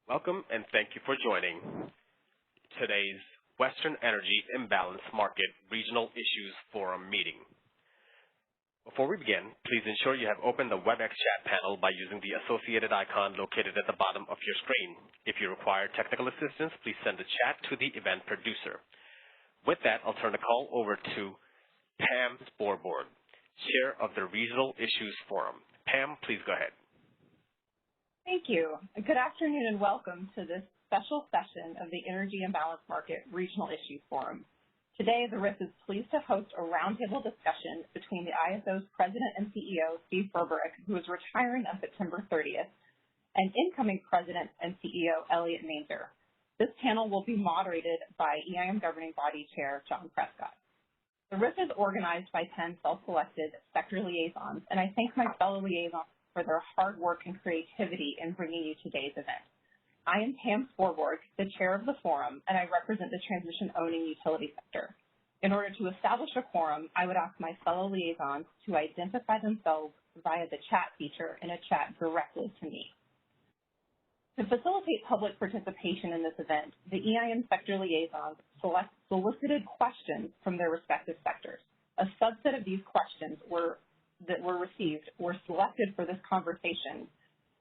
Welcome and thank you for joining today's Western Energy Imbalance Market Regional Issues Forum meeting. Before we begin, please ensure you have opened the WebEx chat panel by using the associated icon located at the bottom of your screen. If you require technical assistance, please send a chat to the event producer. With that, I'll turn the call over to Pam Sporbord, Chair of the Regional Issues Forum. Pam, please go ahead. Thank you. Good afternoon and welcome to this special session of the Energy Imbalance Market Regional Issues Forum. Today, the RIF is pleased to host a roundtable discussion between the ISO's President and CEO, Steve Burberick, who is retiring on September 30th, and incoming President and CEO, Elliott Mainzer. This panel will be moderated by EIM Governing Body Chair, John Prescott. The RIF is organized by 10 self-selected sector liaisons, and I thank my fellow liaisons for their hard work and creativity in bringing you today's event. I am Pam Sporbord, the chair of the forum, and I represent the transmission-owning utility sector. In order to establish a quorum, I would ask my fellow liaisons to identify themselves via the chat feature in a chat directly to me. To facilitate public participation in this event, the EIM sector liaisons solicited questions from their respective sectors. A subset of these questions that were received were selected for this conversation,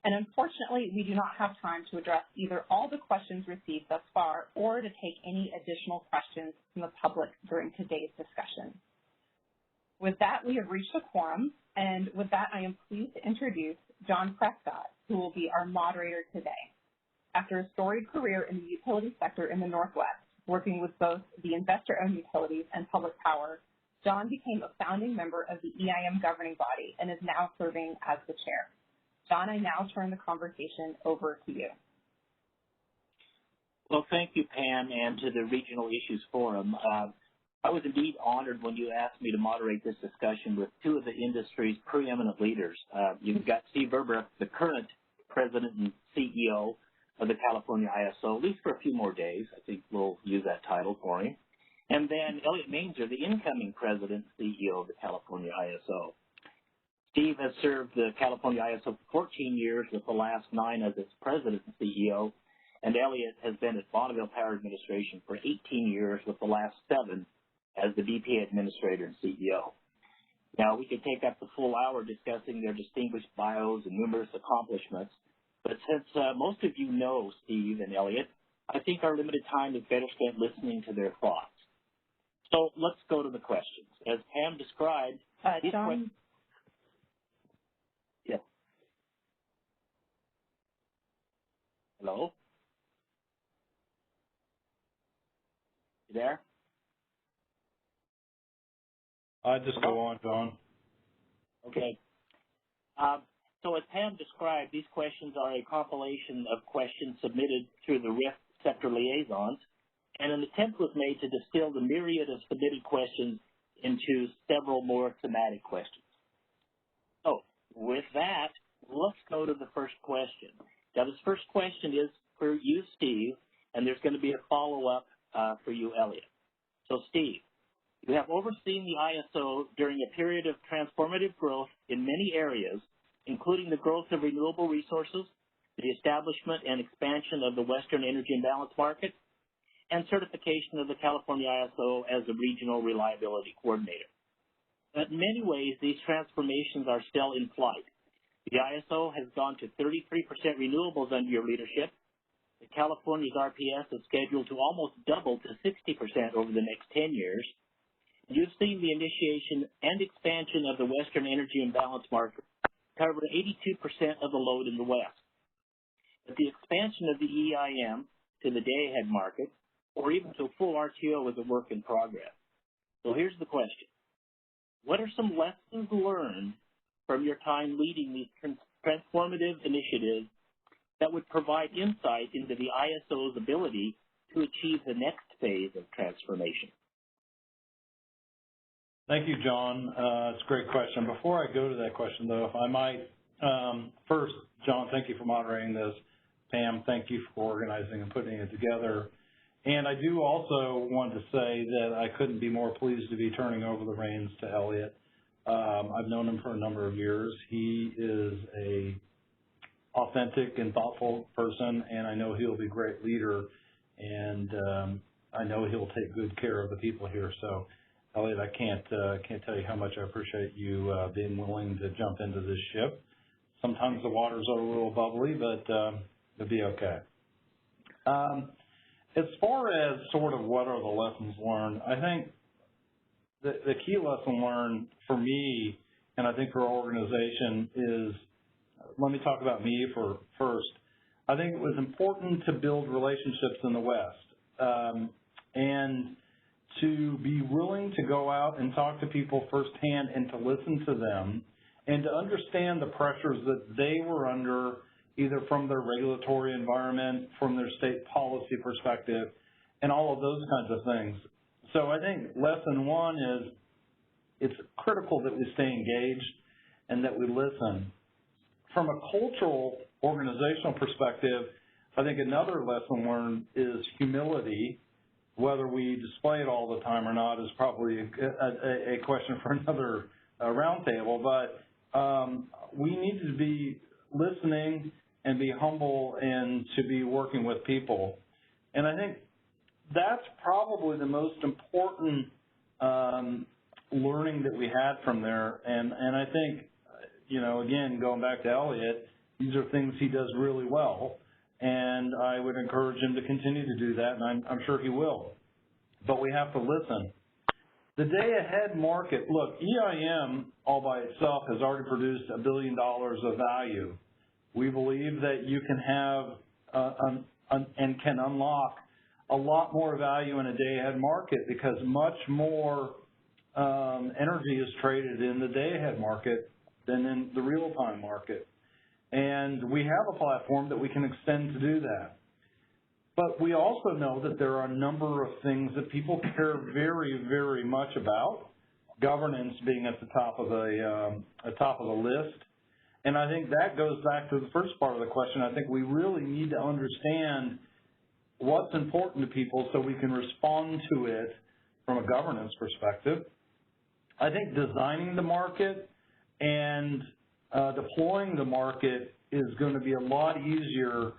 and unfortunately, we do not have time to address either all the questions received thus far or to take any additional questions from the public during today's discussion. With that, we have reached a quorum, and with that, I am pleased to introduce John Prescott, who will be our moderator today. After a storied career in the utility sector in the Northwest, working with both the investor-owned utilities and public power, John became a founding member of the EIM governing body and is now serving as the chair. John, I now turn the conversation over to you. Well, thank you, Pam, and to the Regional Issues Forum. I was indeed honored when you asked me to moderate this discussion with two of the industry's preeminent leaders. You've got Steve Burberick, the current president and CEO of the California ISO, at least for a few more days. I think we'll use that title for him. And then Elliott Mainzer, the incoming president and CEO of the California ISO. Steve has served the California ISO for 14 years, with the last 9 as its president and CEO, and Elliott has been at Bonneville Power Administration for 18 years, with the last 7 as the BPA administrator and CEO. Now, we could take up the full hour discussing their distinguished bios and numerous accomplishments, but since most of you know Steve and Elliott, I think our limited time is better spent listening to their thoughts. So let's go to the questions. As Pam described, John. Yes. Hello? You there? Just go on, John. Okay. So as Pam described, these questions are a compilation of questions submitted through the RIF sector liaisons, and an attempt was made to distill the myriad of submitted questions into several more thematic questions. So with that, let's go to the first question. Now, this first question is for you, Steve, and there's going to be a follow-up for you, Elliott. So, Steve, you have overseen the ISO during a period of transformative growth in many areas, including the growth of renewable resources, the establishment and expansion of the Western Energy Imbalance Market, and certification of the California ISO as a regional reliability coordinator. But in many ways, these transformations are still in flight. The ISO has gone to 33% renewables under your leadership. The California's RPS is scheduled to almost double to 60% over the next 10 years. You've seen the initiation and expansion of the Western Energy Imbalance Market cover 82% of the load in the West. But the expansion of the EIM to the day-ahead market, or even to a full RTO, is a work in progress. So here's the question. What are some lessons learned from your time leading these transformative initiatives that would provide insight into the ISO's ability to achieve the next phase of transformation? Thank you, John. It's a great question. Before I go to that question, though, if I might, first, John, thank you for moderating this. Pam, thank you for organizing and putting it together. And I do also want to say that I couldn't be more pleased to be turning over the reins to Elliott. I've known him for a number of years. He is a authentic and thoughtful person, and I know he'll be a great leader, and I know he'll take good care of the people here. So, Elliot, I can't tell you how much I appreciate you being willing to jump into this ship. Sometimes the waters are a little bubbly, but it'll be okay. As far as sort of what are the lessons learned, I think the key lesson learned for me, and I think for our organization, is, let me talk about me first. I think it was important to build relationships in the West, and to be willing to go out and talk to people firsthand and to listen to them and to understand the pressures that they were under, either from their regulatory environment, from their state policy perspective, and all of those kinds of things. So I think lesson one is it's critical that we stay engaged and that we listen. From a cultural, organizational perspective, I think another lesson learned is humility. Whether we display it all the time or not is probably a question for another roundtable, but we need to be listening and be humble and to be working with people. And I think that's probably the most important learning that we had from there. And I think, you know, again, going back to Elliot, these are things he does really well. And I would encourage him to continue to do that, and I'm sure he will. But we have to listen. The day-ahead market, look, EIM all by itself has already produced $1 billion of value. We believe that you can have and can unlock a lot more value in a day-ahead market because much more energy is traded in the day-ahead market than in the real-time market. And we have a platform that we can extend to do that. But we also know that there are a number of things that people care very, very much about, governance being at the top of the list. And I think that goes back to the first part of the question. I think we really need to understand what's important to people so we can respond to it from a governance perspective. I think designing the market and deploying the market is going to be a lot easier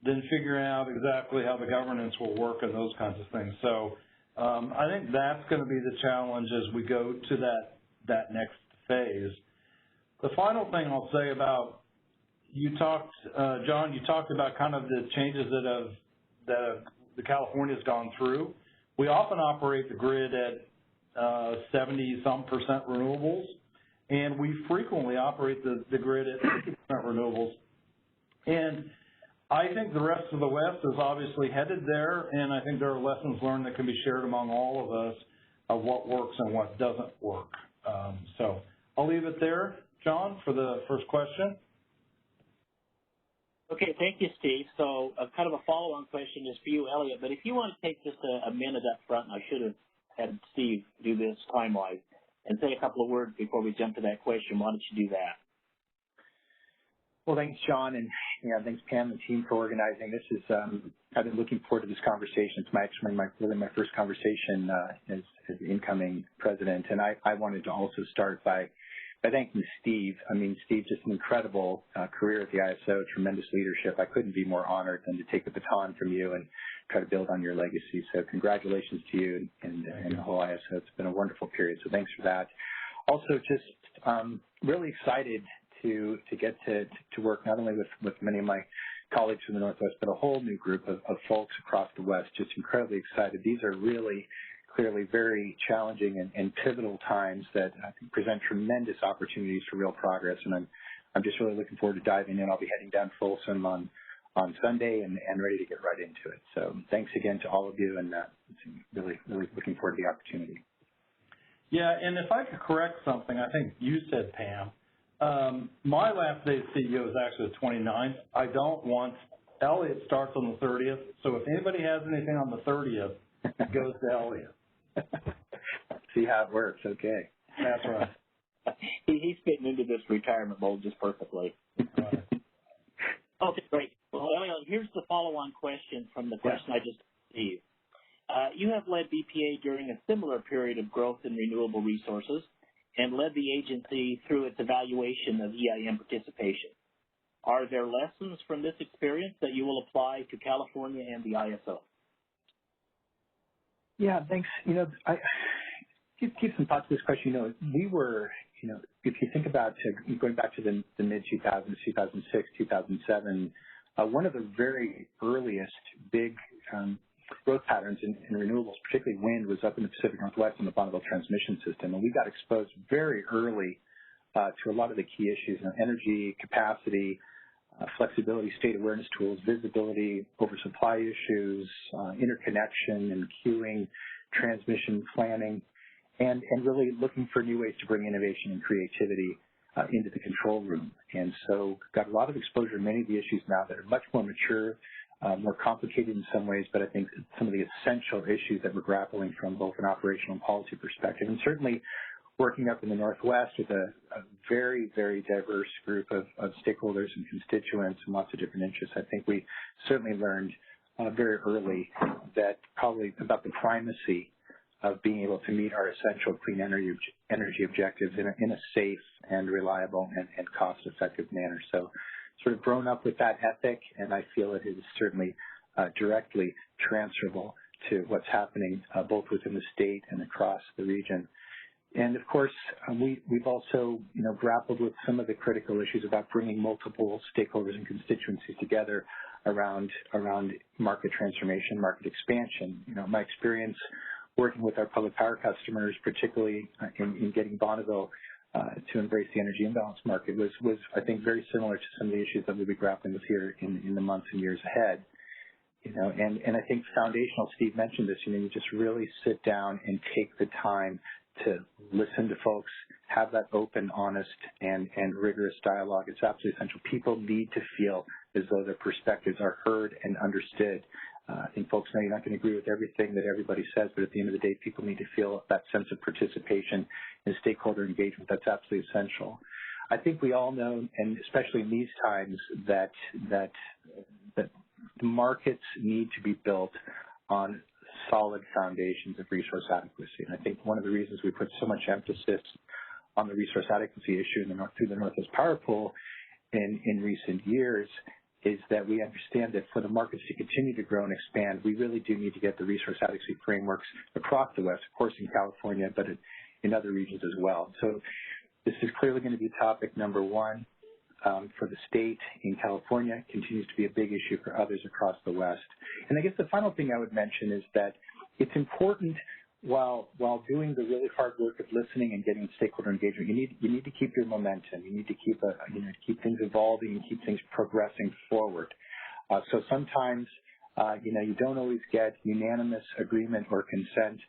than figuring out exactly how the governance will work and those kinds of things. So I think that's going to be the challenge as we go to that next phase. The final thing I'll say about, John, you talked about kind of the changes that the California's gone through. We often operate the grid at 70-some% renewables, and we frequently operate the grid at 50% renewables. And I think the rest of the West is obviously headed there, and I think there are lessons learned that can be shared among all of us of what works and what doesn't work. So I'll leave it there, John, for the first question. Okay, thank you, Steve. So kind of a follow-on question is for you, Elliot, but if you want to take just a minute up front, and I should have had Steve do this time-wise, and say a couple of words before we jump to that question, why don't you do that? Well, thanks, John, and thanks, Pam and team for organizing. This is I've been looking forward to this conversation. It's actually my first conversation as the incoming president, and I wanted to also start by thanking Steve. I mean, Steve, just an incredible career at the ISO, tremendous leadership. I couldn't be more honored than to take the baton from you and try to build on your legacy. So congratulations to you and the whole ISO. It's been a wonderful period, so thanks for that. Also, just really excited to get to work not only with many of my colleagues from the Northwest, but a whole new group of folks across the West. Just incredibly excited. These are really clearly very challenging and pivotal times that I think present tremendous opportunities for real progress, and I'm just really looking forward to diving in. I'll be heading down Folsom on Sunday and ready to get right into it. So thanks again to all of you, and really looking forward to the opportunity. Yeah, and if I could correct something, I think you said, Pam, my last day as CEO is actually the 29th. I don't want, Elliot starts on the 30th, so if anybody has anything on the 30th, it goes to Elliot. See how it works, okay. That's right. He's fitting into this retirement mold just perfectly. Right. Okay, great. Well, Elliot, here's the follow-on question from the question I just received. You have led BPA during a similar period of growth in renewable resources and led the agency through its evaluation of EIM participation. Are there lessons from this experience that you will apply to California and the ISO? Yeah, thanks. I give some thoughts to this question. We were, if you think about going back to the mid-2000s, 2006, 2007, one of the very earliest big growth patterns in renewables, particularly wind, was up in the Pacific Northwest in the Bonneville transmission system. And we got exposed very early to a lot of the key issues, energy, capacity, flexibility, state awareness tools, visibility, oversupply issues, interconnection and queuing, transmission planning, and really looking for new ways to bring innovation and creativity into the control room. And so got a lot of exposure to many of the issues now that are much more mature, more complicated in some ways, but I think some of the essential issues that we're grappling from both an operational and policy perspective. And certainly working up in the Northwest with a very, very diverse group of stakeholders and constituents and lots of different interests, I think we certainly learned very early that probably about the primacy of being able to meet our essential clean energy objectives in a safe and reliable and cost-effective manner. So sort of grown up with that ethic, and I feel it is certainly directly transferable to what's happening both within the state and across the region. And of course, we've also, grappled with some of the critical issues about bringing multiple stakeholders and constituencies together around market transformation, market expansion. My experience working with our public power customers, particularly in getting Bonneville to embrace the energy imbalance market, was I think very similar to some of the issues that we'll be grappling with here in the months and years ahead. And I think foundational, Steve mentioned this, you just really sit down and take the time to listen to folks, have that open, honest, and rigorous dialogue. It's absolutely essential. People need to feel as though their perspectives are heard and understood. I think folks know you're not going to agree with everything that everybody says, but at the end of the day, people need to feel that sense of participation and stakeholder engagement. That's absolutely essential. I think we all know, and especially in these times, that the markets need to be built on solid foundations of resource adequacy. And I think one of the reasons we put so much emphasis on the resource adequacy issue through the Northwest Power Pool in recent years is that we understand that for the markets to continue to grow and expand, we really do need to get the resource adequacy frameworks across the West, of course in California, but in other regions as well. So this is clearly going to be topic number one for the state in California. It continues to be a big issue for others across the West. And I guess the final thing I would mention is that it's important while doing the really hard work of listening and getting stakeholder engagement, you need to keep your momentum. You need to keep keep things evolving and keep things progressing forward. So sometimes you don't always get unanimous agreement or consent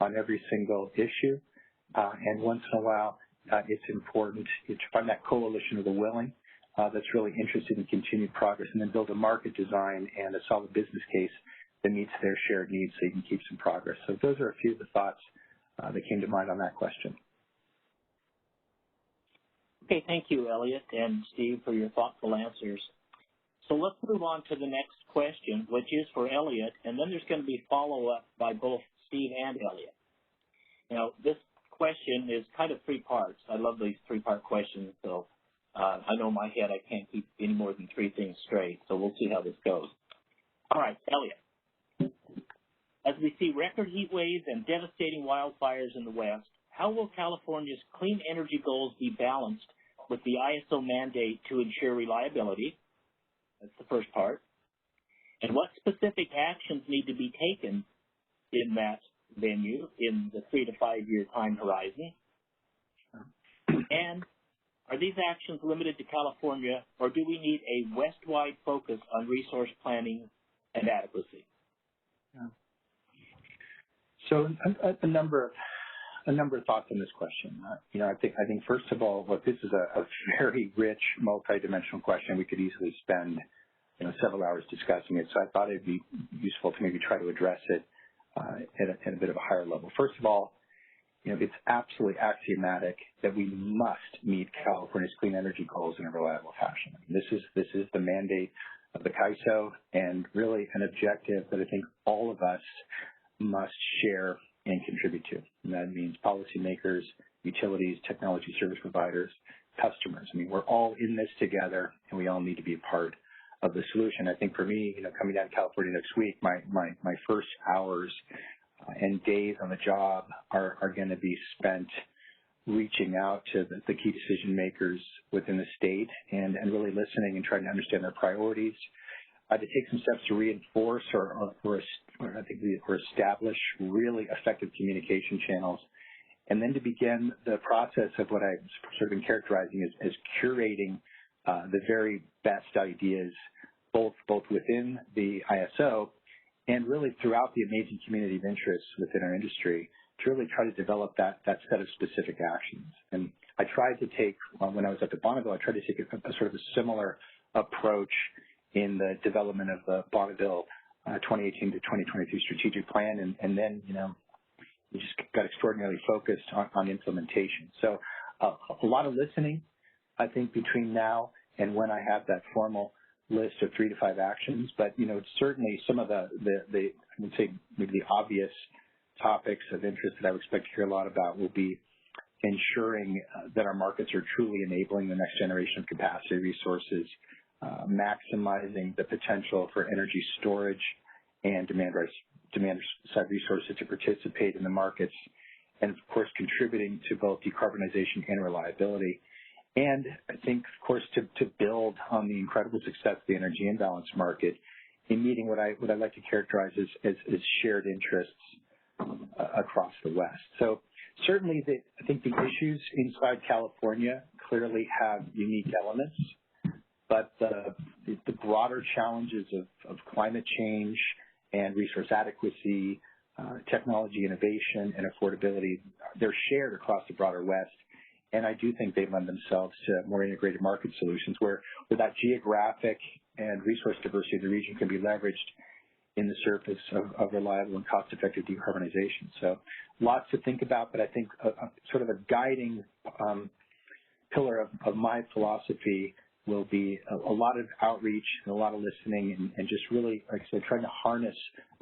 on every single issue, and once in a while it's important to find that coalition of the willing that's really interested in continued progress, and then build a market design and a solid business case that meets their shared needs so you can keep some progress. So those are a few of the thoughts that came to mind on that question. Okay, thank you, Elliot and Steve, for your thoughtful answers. So let's move on to the next question, which is for Elliot, and then there's going to be follow-up by both Steve and Elliot. This question is kind of three parts. I love these three-part questions, so I know in my head I can't keep any more than three things straight, so we'll see how this goes. All right, Elliot. As we see record heat waves and devastating wildfires in the West, how will California's clean energy goals be balanced with the ISO mandate to ensure reliability? That's the first part. And what specific actions need to be taken in that venue in the 3 to 5 year time horizon? And are these actions limited to California, or do we need a West-wide focus on resource planning and adequacy? Yeah. So a number of thoughts on this question. I think first of all, look, this is a very rich, multidimensional question. We could easily spend several hours discussing it. So I thought it'd be useful to maybe try to address it at a bit of a higher level. First of all, it's absolutely axiomatic that we must meet California's clean energy goals in a reliable fashion. This is the mandate of the CAISO, and really an objective that I think all of us must share and contribute to. And that means policymakers, utilities, technology service providers, customers. I mean, we're all in this together, and we all need to be a part of the solution. I think for me, coming down to California next week, my first hours and days on the job are going to be spent reaching out to the key decision makers within the state and really listening and trying to understand their priorities, to take some steps to reinforce or establish really effective communication channels, and then to begin the process of what I've sort of been characterizing as curating the very best ideas, both within the ISO and really throughout the amazing community of interest within our industry, to really try to develop that set of specific actions. And I tried to take, when I was at the Bonneville, I tried to take a sort of a similar approach in the development of the Bonneville 2018 to 2022 strategic plan, and then, we just got extraordinarily focused on implementation. So a lot of listening, I think, between now and when I have that formal list of 3 to 5 actions. But, certainly some of the I would say maybe the obvious topics of interest that I would expect to hear a lot about will be ensuring that our markets are truly enabling the next generation of capacity resources, maximizing the potential for energy storage and demand-side resources to participate in the markets, and, of course, contributing to both decarbonization and reliability. And I think, of course, to build on the incredible success of the energy imbalance market in meeting what I like to characterize as shared interests across the West. So certainly I think the issues inside California clearly have unique elements, but the broader challenges of climate change and resource adequacy, technology innovation, and affordability, they're shared across the broader West. And I do think they lend themselves to more integrated market solutions where that geographic and resource diversity of the region can be leveraged in the service of reliable and cost-effective decarbonization. So lots to think about, but I think sort of a guiding pillar of my philosophy will be a lot of outreach and a lot of listening and just really, like I said, trying to harness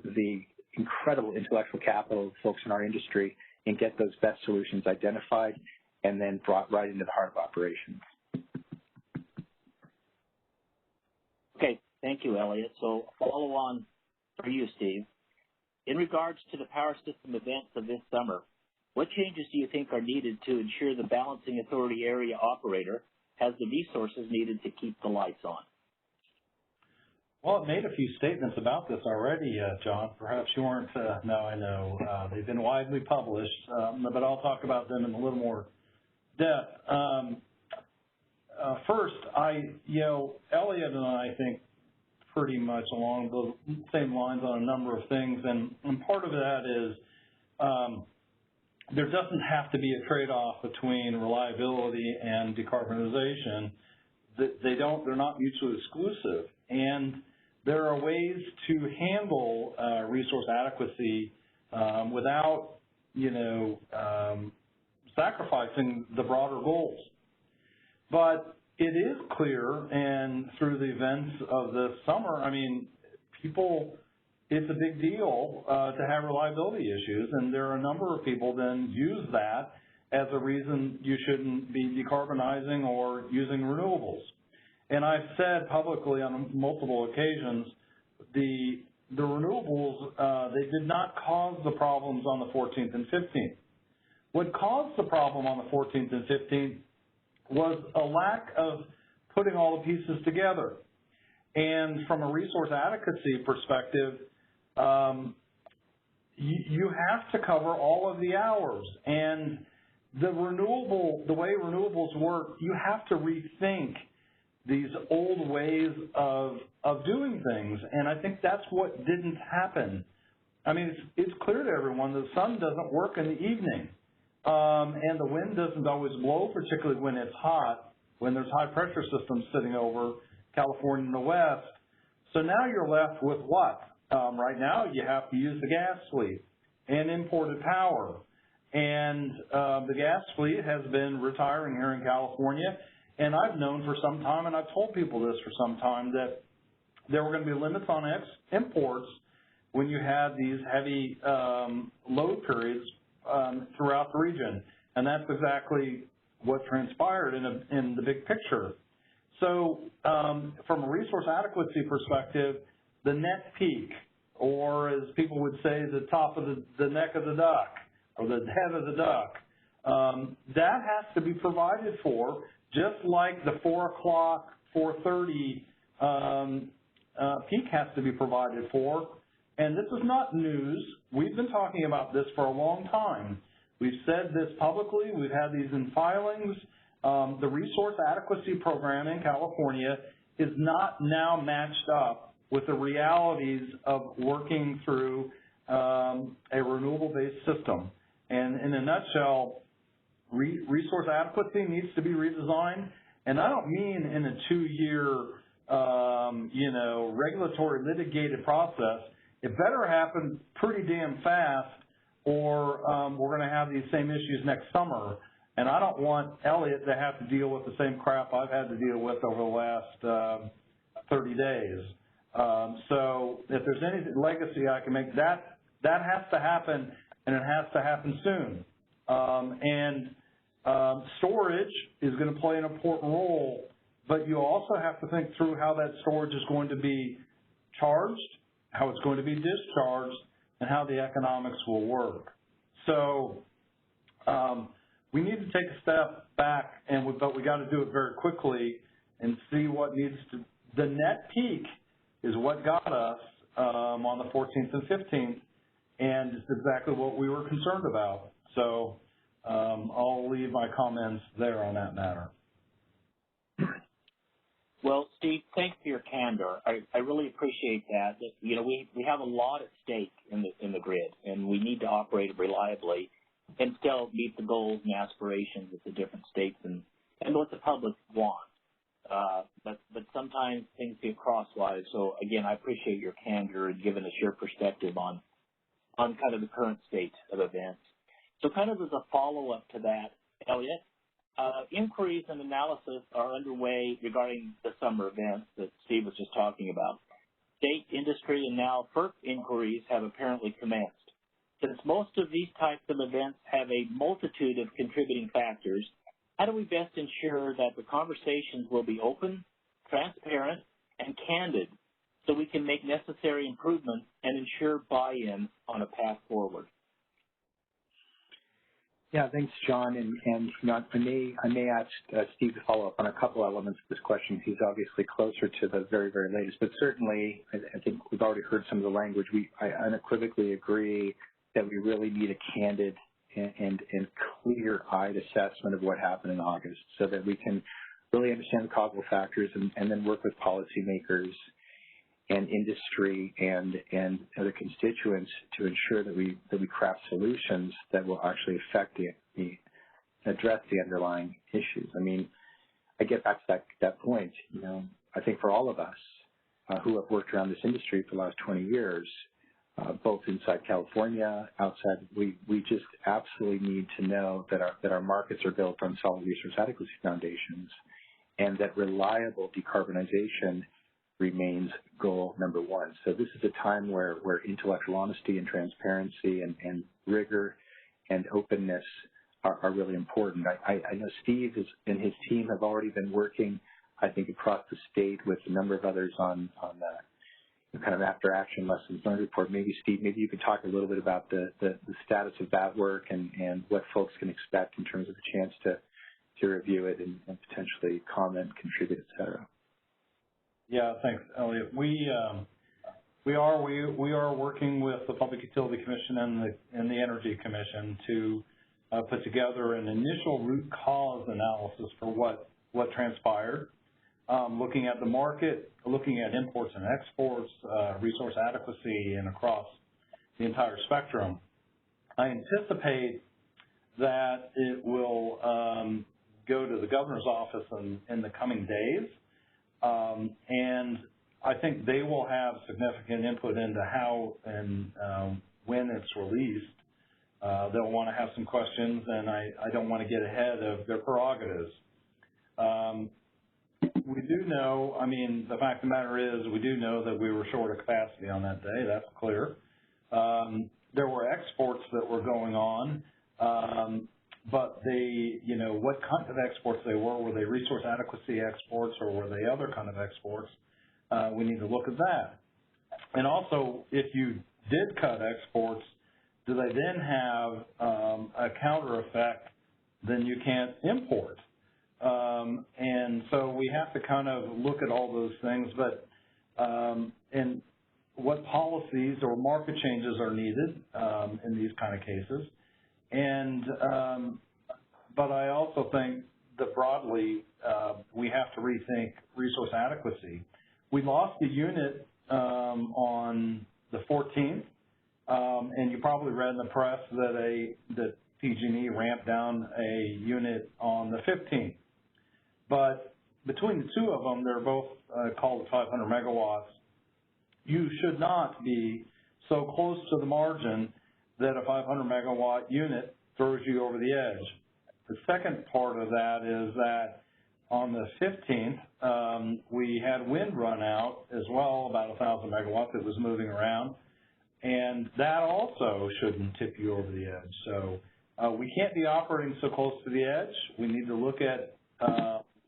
the incredible intellectual capital of folks in our industry and get those best solutions identified and then brought right into the heart of operations. Okay, thank you, Elliot. So follow on for you, Steve. In regards to the power system events of this summer, what changes do you think are needed to ensure the balancing authority area operator has the resources needed to keep the lights on? Well, it made a few statements about this already, John. Perhaps you weren't, no, I know. They've been widely published, but I'll talk about them in a little more depth. First, Elliot and I think pretty much along the same lines on a number of things, and part of that is there doesn't have to be a trade-off between reliability and decarbonization. They're not mutually exclusive, and there are ways to handle resource adequacy without, sacrificing the broader goals. But it is clear, and through the events of this summer, I mean, it's a big deal to have reliability issues, and there are a number of people then use that as a reason you shouldn't be decarbonizing or using renewables. And I've said publicly on multiple occasions, the renewables, they did not cause the problems on the 14th and 15th. What caused the problem on the 14th and 15th was a lack of putting all the pieces together. And from a resource adequacy perspective, you have to cover all of the hours. And the way renewables work, you have to rethink these old ways of doing things. And I think that's what didn't happen. I mean, it's clear to everyone the sun doesn't work in the evening. And the wind doesn't always blow, particularly when it's hot, when there's high pressure systems sitting over California and the West. So now you're left with what? Right now you have to use the gas fleet and imported power. And the gas fleet has been retiring here in California. And I've known for some time, and I've told people this for some time, that there were going to be limits on imports when you had these heavy load periods throughout the region. And that's exactly what transpired in the big picture. So from a resource adequacy perspective, the net peak, or as people would say, the top of the neck of the duck, or the head of the duck, that has to be provided for, just like the 4 o'clock, 4:30 peak has to be provided for. And this is not news. We've been talking about this for a long time. We've said this publicly. We've had these in filings. The resource adequacy program in California is not now matched up with the realities of working through a renewable-based system. And in a nutshell, resource adequacy needs to be redesigned. And I don't mean in a 2-year, regulatory litigated process. It better happen pretty damn fast, or we're going to have these same issues next summer. And I don't want Elliott to have to deal with the same crap I've had to deal with over the last 30 days. So if there's any legacy I can make, that has to happen, and it has to happen soon. Storage is going to play an important role, but you also have to think through how that storage is going to be charged, how it's going to be discharged, and how the economics will work. So we need to take a step back, but we got to do it very quickly and see what needs to. The net peak is what got us on the 14th and 15th, and it's exactly what we were concerned about. So I'll leave my comments there on that matter. Well, Steve, thanks for your candor. I really appreciate that. We have a lot at stake in the grid, and we need to operate reliably and still meet the goals and aspirations of the different states and what the public wants. But sometimes things get crosswise. So again, I appreciate your candor and giving us your perspective on kind of the current state of events. So kind of as a follow-up to that, Elliott, inquiries and analysis are underway regarding the summer events that Steve was just talking about. State, industry, and now FERC inquiries have apparently commenced. Since most of these types of events have a multitude of contributing factors, how do we best ensure that the conversations will be open, transparent, and candid so we can make necessary improvements and ensure buy-in on a path forward? Yeah, thanks, John. And I may ask Steve to follow up on a couple elements of this question. He's obviously closer to the very, very latest, but certainly I think we've already heard some of the language. I unequivocally agree that we really need a candid and clear-eyed assessment of what happened in August, so that we can really understand the causal factors and then work with policymakers and industry and other constituents to ensure that we craft solutions that will actually address the underlying issues. I mean, I get back to that point. I think for all of us who have worked around this industry for the last 20 years, both inside California, outside, we just absolutely need to know that our markets are built on solid resource adequacy foundations, and that reliable decarbonization remains goal number one. So this is a time where intellectual honesty and transparency and rigor and openness are really important. I know Steve and his team have already been working, I think, across the state with a number of others on kind of after action lessons learned report. Maybe Steve, you could talk a little bit about the status of that work and what folks can expect in terms of a chance to review it and potentially comment, contribute, et cetera. Yeah, thanks, Elliott. We are working with the Public Utility Commission and the Energy Commission to put together an initial root cause analysis for what transpired, looking at the market, looking at imports and exports, resource adequacy, and across the entire spectrum. I anticipate that it will go to the governor's office in the coming days. And I think they will have significant input into how and when it's released. They'll want to have some questions, and I don't want to get ahead of their prerogatives. We do know, the fact of the matter is, we do know that we were short of capacity on that day. That's clear. There were exports that were going on, but they, what kind of exports they were they resource adequacy exports or were they other kind of exports? We need to look at that. And also, if you did cut exports, do they then have a counter effect, then you can't import? And so we have to kind of look at all those things, but and what policies or market changes are needed in these kind of cases. And but I also think that broadly we have to rethink resource adequacy. We lost a unit on the 14th, and you probably read in the press that PG&E ramped down a unit on the 15th. But between the two of them, they're both called 500 megawatts. You should not be so close to the margin that a 500 megawatt unit throws you over the edge. The second part of that is that on the 15th, we had wind run out as well, about 1,000 megawatts that was moving around, and that also shouldn't tip you over the edge. So we can't be operating so close to the edge. We need to look at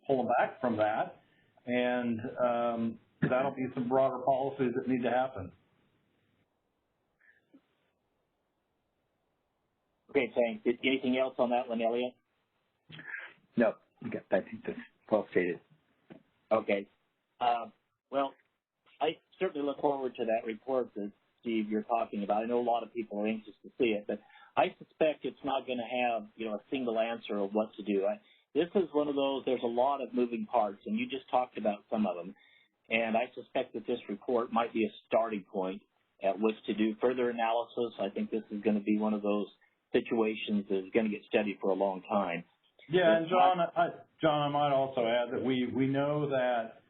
pulling back from that, and that'll be some broader policies that need to happen. Okay, thanks. Anything else on that one, Elliot? No, I think that's well stated. Okay. Well, I certainly look forward to that report that, Steve, you're talking about. I know a lot of people are anxious to see it, but I suspect it's not going to have, a single answer of what to do. This is one of those, there's a lot of moving parts, and you just talked about some of them. And I suspect that this report might be a starting point at which to do further analysis. I think this is going to be one of those situations that is going to get studied for a long time. Yeah, and John, I might also add that we know that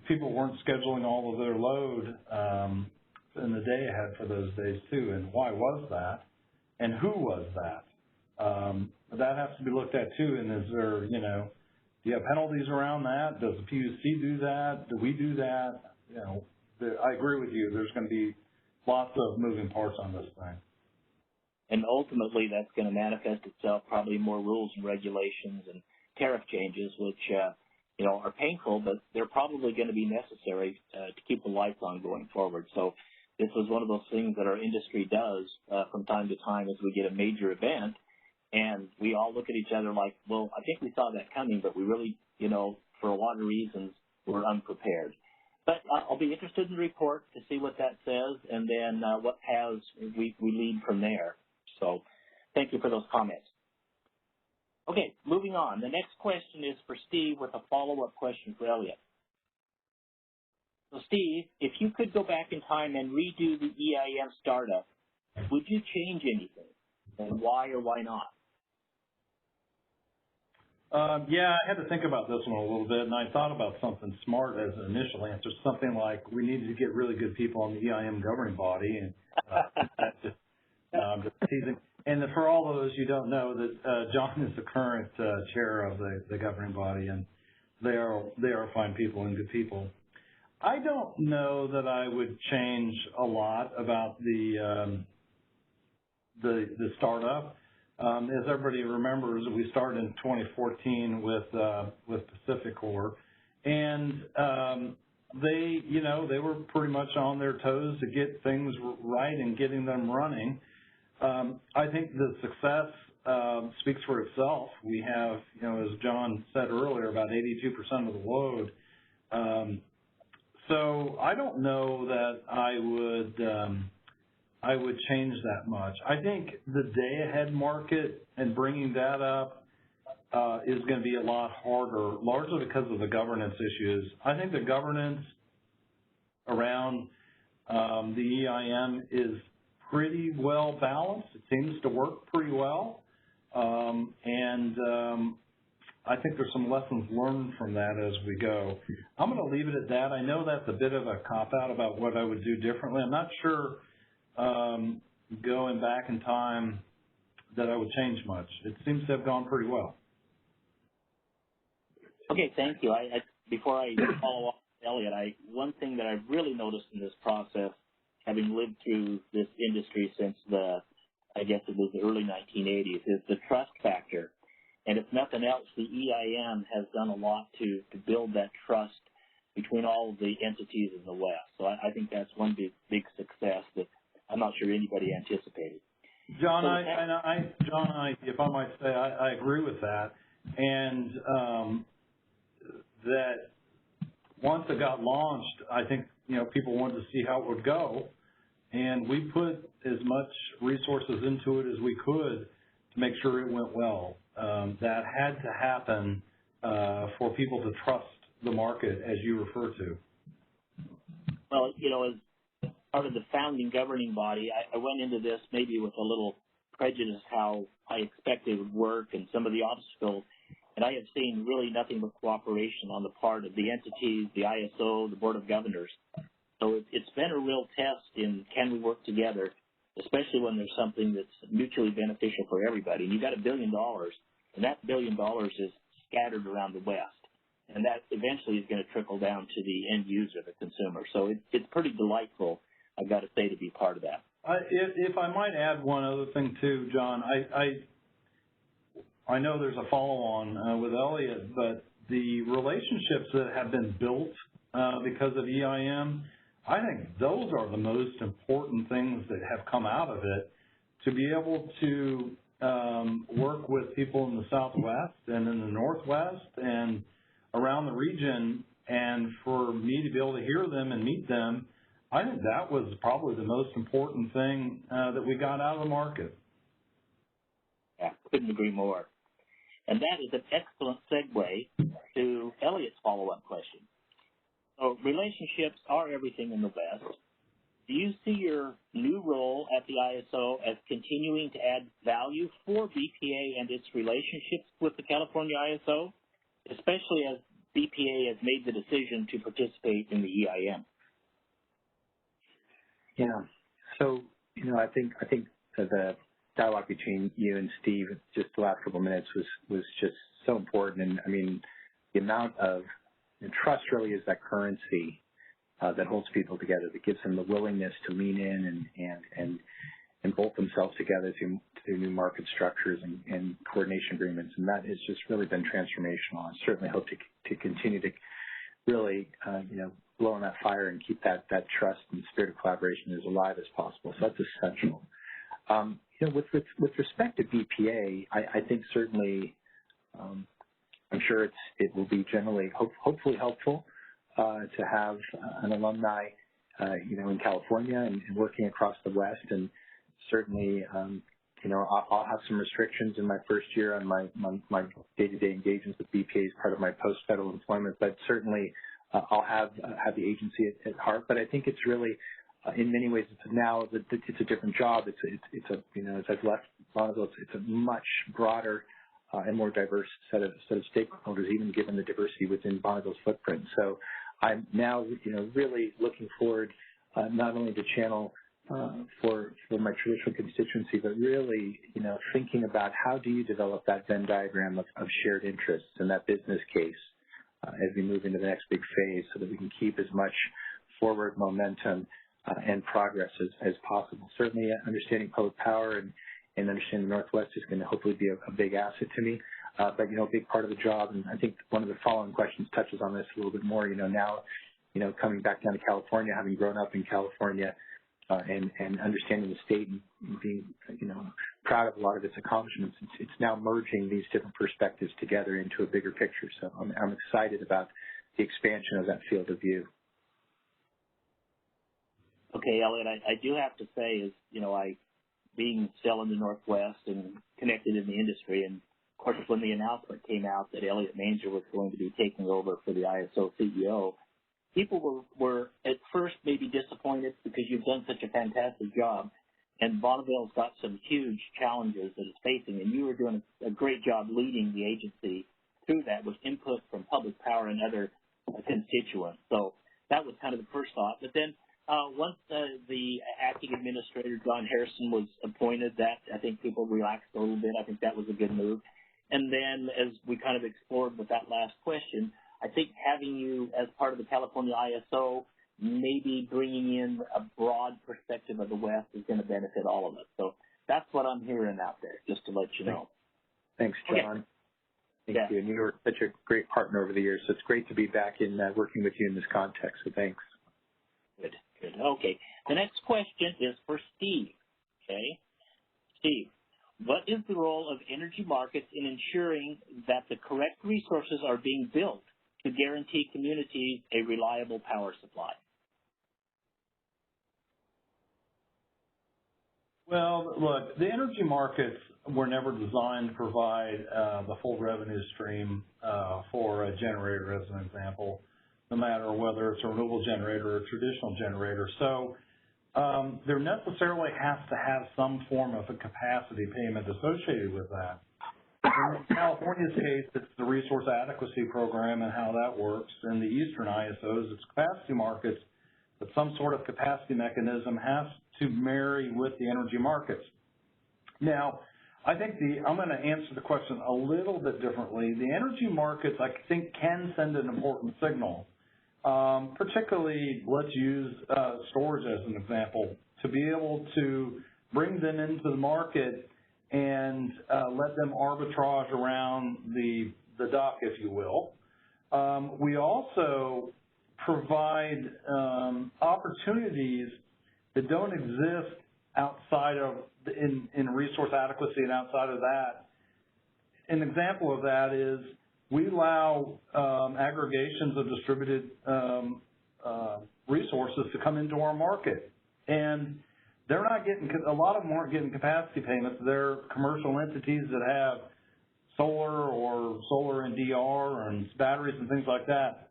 people weren't scheduling all of their load in the day ahead for those days too, and why was that, and who was that? That has to be looked at too, and is there, do you have penalties around that? Does the PUC do that? Do we do that? I agree with you. There's going to be lots of moving parts on this thing. And ultimately, that's going to manifest itself probably in more rules and regulations and tariff changes, which, are painful, but they're probably going to be necessary to keep the lights on going forward. So this was one of those things that our industry does from time to time as we get a major event, and we all look at each other like, well, I think we saw that coming, but we really, for a lot of reasons, were unprepared. But I'll be interested in the report to see what that says, and then what paths we lead from there. So thank you for those comments. Okay, moving on. The next question is for Steve with a follow-up question for Elliot. So Steve, if you could go back in time and redo the EIM startup, would you change anything? And why or why not? Yeah, I had to think about this one a little bit, and I thought about something smart as an initial answer, something like we needed to get really good people on the EIM governing body, and I'm just teasing. And for all those you don't know, that John is the current chair of the governing body, and they are fine people and good people. I don't know that I would change a lot about the startup. As everybody remembers, we started in 2014 with PacifiCorp, and they were pretty much on their toes to get things right and getting them running. I think the success speaks for itself. We have, as John said earlier, about 82% of the load. So I don't know that I would change that much. I think the day-ahead market and bringing that up is going to be a lot harder, largely because of the governance issues. I think the governance around the EIM is pretty well balanced. It seems to work pretty well. I think there's some lessons learned from that as we go. I'm going to leave it at that. I know that's a bit of a cop-out about what I would do differently. I'm not sure going back in time that I would change much. It seems to have gone pretty well. Okay, thank you. Before I follow up, Elliot, one thing that I've really noticed in this process, having lived through this industry since the I guess it was the early 1980s, is the trust factor. And if nothing else, the EIM has done a lot to build that trust between all of the entities in the West. So I think that's one big success that I'm not sure anybody anticipated. John, if I might say, I agree with that. And that once it got launched, I think, people wanted to see how it would go. And we put as much resources into it as we could to make sure it went well. That had to happen for people to trust the market, as you refer to. Well, as part of the founding governing body, I went into this maybe with a little prejudice how I expected it would work and some of the obstacles, and I have seen really nothing but cooperation on the part of the entities, the ISO, the Board of Governors. So it's been a real test in can we work together, especially when there's something that's mutually beneficial for everybody. And you've got $1 billion, and that $1 billion is scattered around the West. And that eventually is going to trickle down to the end user, the consumer. So it's pretty delightful, I've got to say, to be part of that. If I might add one other thing too, John, I know there's a follow-on with Elliott, but the relationships that have been built because of EIM, I think those are the most important things that have come out of it. To be able to work with people in the Southwest and in the Northwest and around the region, and for me to be able to hear them and meet them, I think that was probably the most important thing that we got out of the market. Yeah, couldn't agree more. And that is an excellent segue to Elliott's follow-up question. So relationships are everything in the West. Do you see your new role at the ISO as continuing to add value for BPA and its relationships with the California ISO, especially as BPA has made the decision to participate in the EIM? Yeah. So, I think the dialogue between you and Steve just the last couple of minutes was just so important. And I mean, the amount of trust really is that currency that holds people together, that gives them the willingness to lean in and bolt themselves together through new market structures and coordination agreements. And that has just really been transformational. I certainly hope to continue to really, blow on that fire and keep that trust and spirit of collaboration as alive as possible. So that's essential. With respect to BPA, I think certainly, I'm sure it will be generally, hopefully helpful to have an alumni, in California and working across the West. And certainly, I'll have some restrictions in my first year on my day-to-day engagements with BPA as part of my post-federal employment, but certainly I'll have the agency at heart. But I think it's really, in many ways, it's a different job. It's a as I've left Bonneville, it's a much broader and more diverse set of stakeholders, even given the diversity within Bonneville's footprint. So I'm now, really looking forward not only to channel for my traditional constituency, but really, thinking about how do you develop that Venn diagram of shared interests and that business case as we move into the next big phase, so that we can keep as much forward momentum and progress as possible. Certainly, understanding public power and understanding the Northwest is going to hopefully be a big asset to me. But a big part of the job, and I think one of the following questions touches on this a little bit more. Now, coming back down to California, having grown up in California, and understanding the state and being, proud of a lot of its accomplishments, it's now merging these different perspectives together into a bigger picture. So I'm excited about the expansion of that field of view. Okay, Elliott, I do have to say I being still in the Northwest and connected in the industry, and of course when the announcement came out that Elliott Manger was going to be taking over for the ISO CEO, people were at first maybe disappointed because you've done such a fantastic job, and Bonneville's got some huge challenges that it's facing, and you were doing a great job leading the agency through that with input from public power and other constituents. So that was kind of the first thought. But then once the acting administrator, John Harrison, was appointed, that I think people relaxed a little bit. I think that was a good move. And then as we kind of explored with that last question, I think having you as part of the California ISO, maybe bringing in a broad perspective of the West is going to benefit all of us. So that's what I'm I'm hearing out there, just to let you know. Thanks, John. Thank you. And you were such a great partner over the years, so it's great to be back in working with you in this context, so thanks. Good. Okay. The next question is for Steve. Okay. Steve, what is the role of energy markets in ensuring that the correct resources are being built to guarantee communities a reliable power supply? Well, look, the energy markets were never designed to provide the full revenue stream for a generator, as an example, no matter whether it's a renewable generator or a traditional generator. So there necessarily has to have some form of a capacity payment associated with that. In California's case, it's the Resource Adequacy Program and how that works. In the Eastern ISOs, it's capacity markets, but some sort of capacity mechanism has to marry with the energy markets. Now, I think I'm going to answer the question a little bit differently. The energy markets, I think, can send an important signal. Particularly, let's use storage as an example, to be able to bring them into the market and let them arbitrage around the dock, if you will. We also provide opportunities that don't exist outside of in resource adequacy and outside of that. An example of that is we allow aggregations of distributed resources to come into our market, and they're not getting, a lot of them aren't getting capacity payments. They're commercial entities that have solar or solar and DR and batteries and things like that.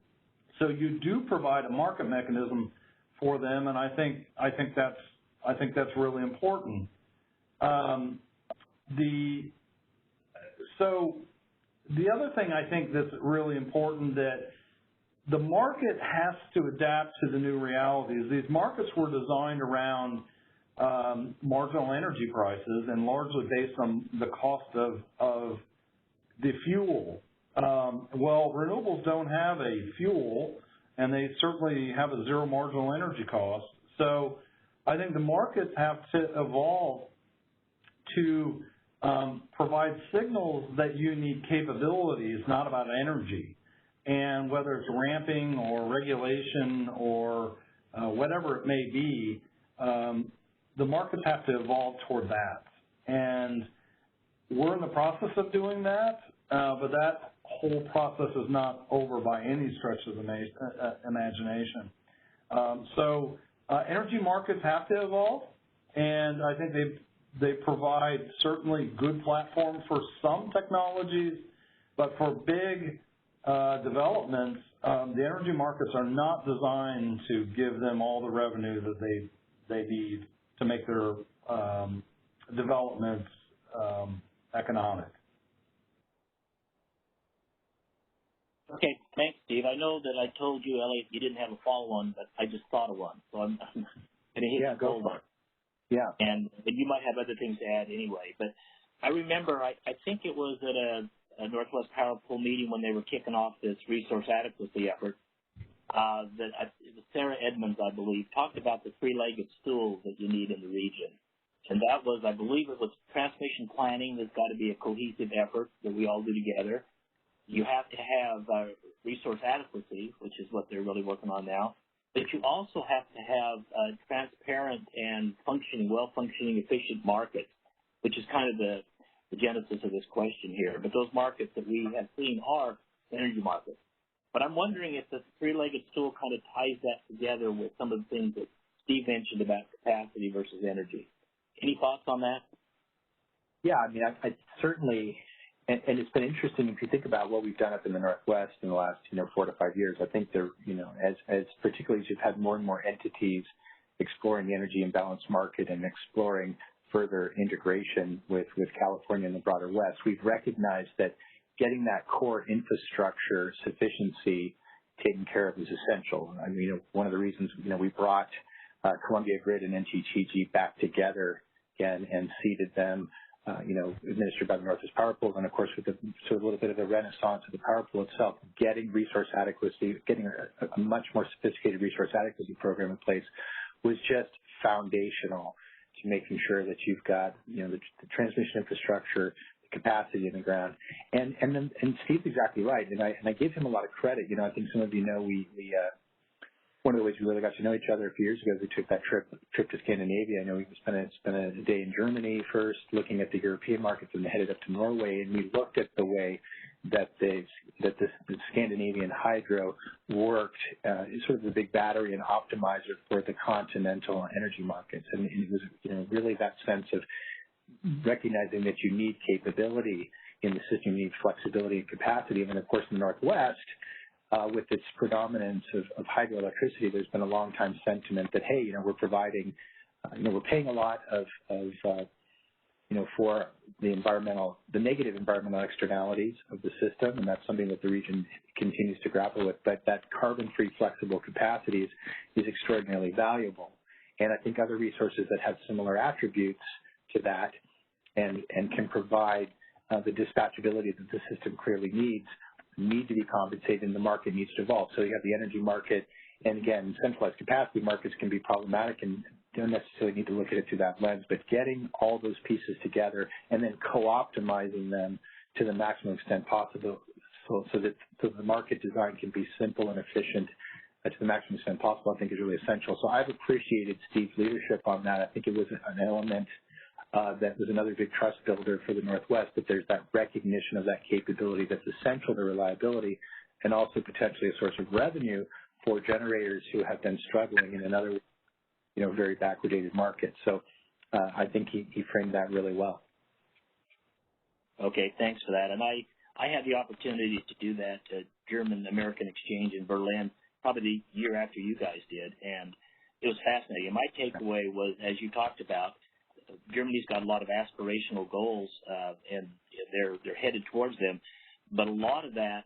So you do provide a market mechanism for them, and I think that's really important. The other thing I think that's really important, that the market has to adapt to the new realities. These markets were designed around marginal energy prices and largely based on the cost of the fuel. Well, renewables don't have a fuel, and they certainly have a zero marginal energy cost. So I think the markets have to evolve to provide signals that you need capabilities, not about energy. And whether it's ramping or regulation or whatever it may be, the markets have to evolve toward that. And we're in the process of doing that, but that whole process is not over by any stretch of the imagination. Energy markets have to evolve, and I think they provide certainly good platform for some technologies, but for big developments, the energy markets are not designed to give them all the revenue that they need to make their developments economic. Okay, thanks, Steve. I know that I told you, Elliot, you didn't have a follow-on, but I just thought of one, so I'm going to hit the goal one. Yeah. And you might have other things to add anyway. But I remember, I think it was at a Northwest Power Pool meeting when they were kicking off this resource adequacy effort, that Sarah Edmonds, I believe, talked about the three-legged stool that you need in the region. And that was, I believe it was transmission planning. There's got to be a cohesive effort that we all do together. You have to have resource adequacy, which is what they're really working on now. But you also have to have transparent and well-functioning, efficient markets, which is kind of the genesis of this question here. But those markets that we have seen are energy markets. But I'm wondering if the three-legged stool kind of ties that together with some of the things that Steve mentioned about capacity versus energy. Any thoughts on that? Yeah, I mean, I certainly, and it's been interesting if you think about what we've done up in the Northwest in the last, 4 to 5 years. I think there, as particularly as you've had more and more entities exploring the energy imbalance market and exploring further integration with California and the broader West, we've recognized that getting that core infrastructure sufficiency taken care of is essential. I mean, one of the reasons, we brought Columbia Grid and NTTG back together again and seeded them, administered by the Northwest Power Pool, and of course with a little bit of a renaissance of the power pool itself, getting resource adequacy, getting a much more sophisticated resource adequacy program in place was just foundational. to making sure that you've got, the transmission infrastructure, the capacity in the ground. And Steve's exactly right. And I give him a lot of credit. I think some of you know one of the ways we really got to know each other a few years ago is we took that trip to Scandinavia. I know we spent a day in Germany first, looking at the European markets, and headed up to Norway. And we looked at the way that the Scandinavian hydro worked, sort of the big battery and optimizer for the continental energy markets. And it was, really that sense of recognizing that you need capability in the system, you need flexibility and capacity. And then, of course, in the Northwest, with its predominance of hydroelectricity, there's been a long time sentiment that, hey, we're providing, we're paying a lot of for the negative environmental externalities of the system, and that's something that the region continues to grapple with. But that carbon-free flexible capacity is extraordinarily valuable. And I think other resources that have similar attributes to that and can provide the dispatchability that the system clearly need to be compensated, and the market needs to evolve. So you have the energy market, and again, centralized capacity markets can be problematic and don't necessarily need to look at it through that lens, but getting all those pieces together and then co-optimizing them to the maximum extent possible so that the market design can be simple and efficient to the maximum extent possible, I think is really essential. So I've appreciated Steve's leadership on that. I think it was an element that was another big trust builder for the Northwest, that there's that recognition of that capability that's essential to reliability and also potentially a source of revenue for generators who have been struggling in another, very backwardated market. So I think he framed that really well. Okay, thanks for that. And I had the opportunity to do that at German-American Exchange in Berlin probably the year after you guys did, and it was fascinating. My takeaway was, as you talked about, Germany's got a lot of aspirational goals, and they're headed towards them. But a lot of that